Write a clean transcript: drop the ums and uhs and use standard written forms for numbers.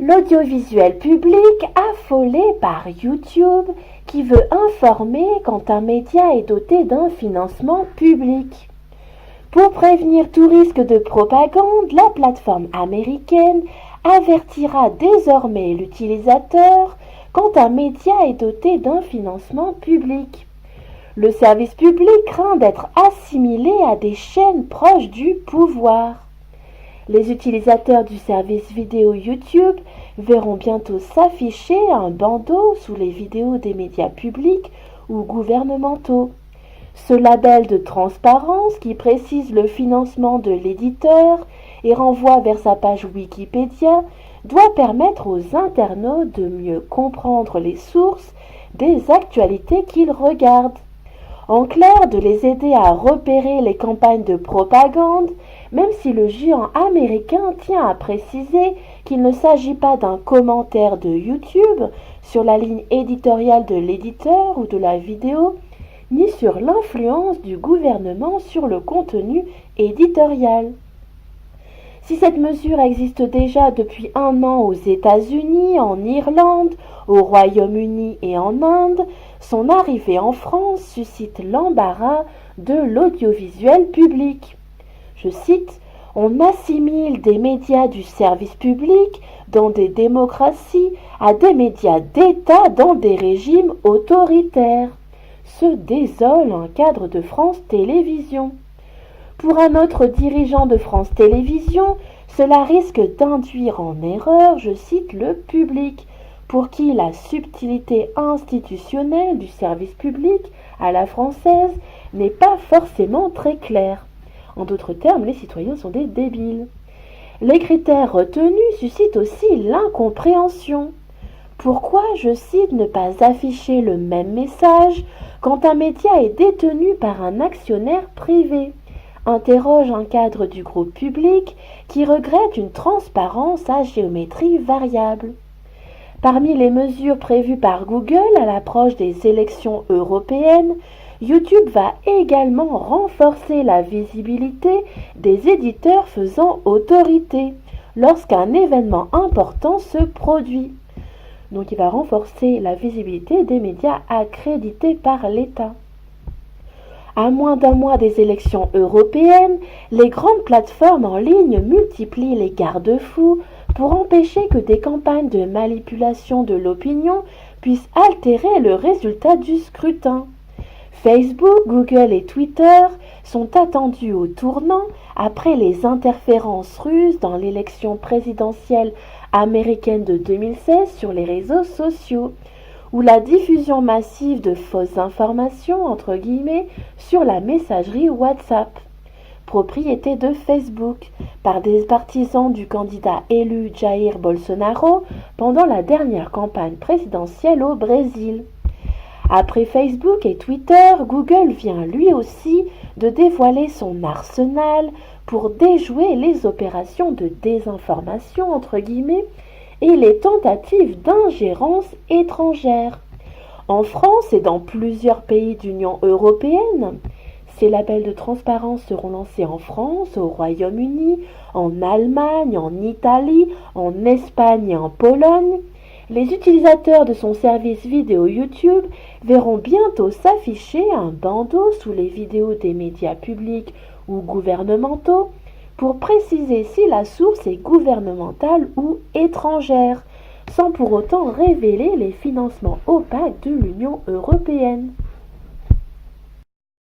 L'audiovisuel public affolé par YouTube qui veut informer quand un média est doté d'un financement public. Pour prévenir tout risque de propagande, la plateforme américaine avertira désormais l'utilisateur quand un média est doté d'un financement public. Le service public craint d'être assimilé à des chaînes proches du pouvoir. Les utilisateurs du service vidéo YouTube verront bientôt s'afficher un bandeau sous les vidéos des médias publics ou gouvernementaux. Ce label de transparence qui précise le financement de l'éditeur et renvoie vers sa page Wikipédia doit permettre aux internautes de mieux comprendre les sources des actualités qu'ils regardent. En clair, de les aider à repérer les campagnes de propagande, même si le géant américain tient à préciser qu'il ne s'agit pas d'un commentaire de YouTube sur la ligne éditoriale de l'éditeur ou de la vidéo, ni sur l'influence du gouvernement sur le contenu éditorial. Si cette mesure existe déjà depuis 1 an aux États-Unis, en Irlande, au Royaume-Uni et en Inde, son arrivée en France suscite l'embarras de l'audiovisuel public. Je cite, « On assimile des médias du service public dans des démocraties à des médias d'État dans des régimes autoritaires », se désole un cadre de France Télévisions. Pour un autre dirigeant de France Télévisions, cela risque d'induire en erreur, je cite, le public, pour qui la subtilité institutionnelle du service public à la française n'est pas forcément très claire. En d'autres termes, les citoyens sont des débiles. Les critères retenus suscitent aussi l'incompréhension. Pourquoi, je cite, ne pas afficher le même message quand un média est détenu par un actionnaire privé ? Interroge un cadre du groupe public qui regrette une transparence à géométrie variable. Parmi les mesures prévues par Google à l'approche des élections européennes, YouTube va également renforcer la visibilité des éditeurs faisant autorité lorsqu'un événement important se produit. Donc il va renforcer la visibilité des médias accrédités par l'État. À moins d'1 mois des élections européennes, les grandes plateformes en ligne multiplient les garde-fous pour empêcher que des campagnes de manipulation de l'opinion puissent altérer le résultat du scrutin. Facebook, Google et Twitter sont attendus au tournant après les interférences russes dans l'élection présidentielle américaine de 2016 sur les réseaux sociaux, ou la diffusion massive de fausses informations, entre guillemets, sur la messagerie WhatsApp, propriété de Facebook, par des partisans du candidat élu Jair Bolsonaro pendant la dernière campagne présidentielle au Brésil. Après Facebook et Twitter, Google vient lui aussi de dévoiler son arsenal pour déjouer les opérations de désinformation, entre guillemets, et les tentatives d'ingérence étrangère. En France et dans plusieurs pays d'Union européenne, ces labels de transparence seront lancés en France, au Royaume-Uni, en Allemagne, en Italie, en Espagne et en Pologne. Les utilisateurs de son service vidéo YouTube verront bientôt s'afficher un bandeau sous les vidéos des médias publics ou gouvernementaux pour préciser si la source est gouvernementale ou étrangère, sans pour autant révéler les financements opaques de l'Union européenne.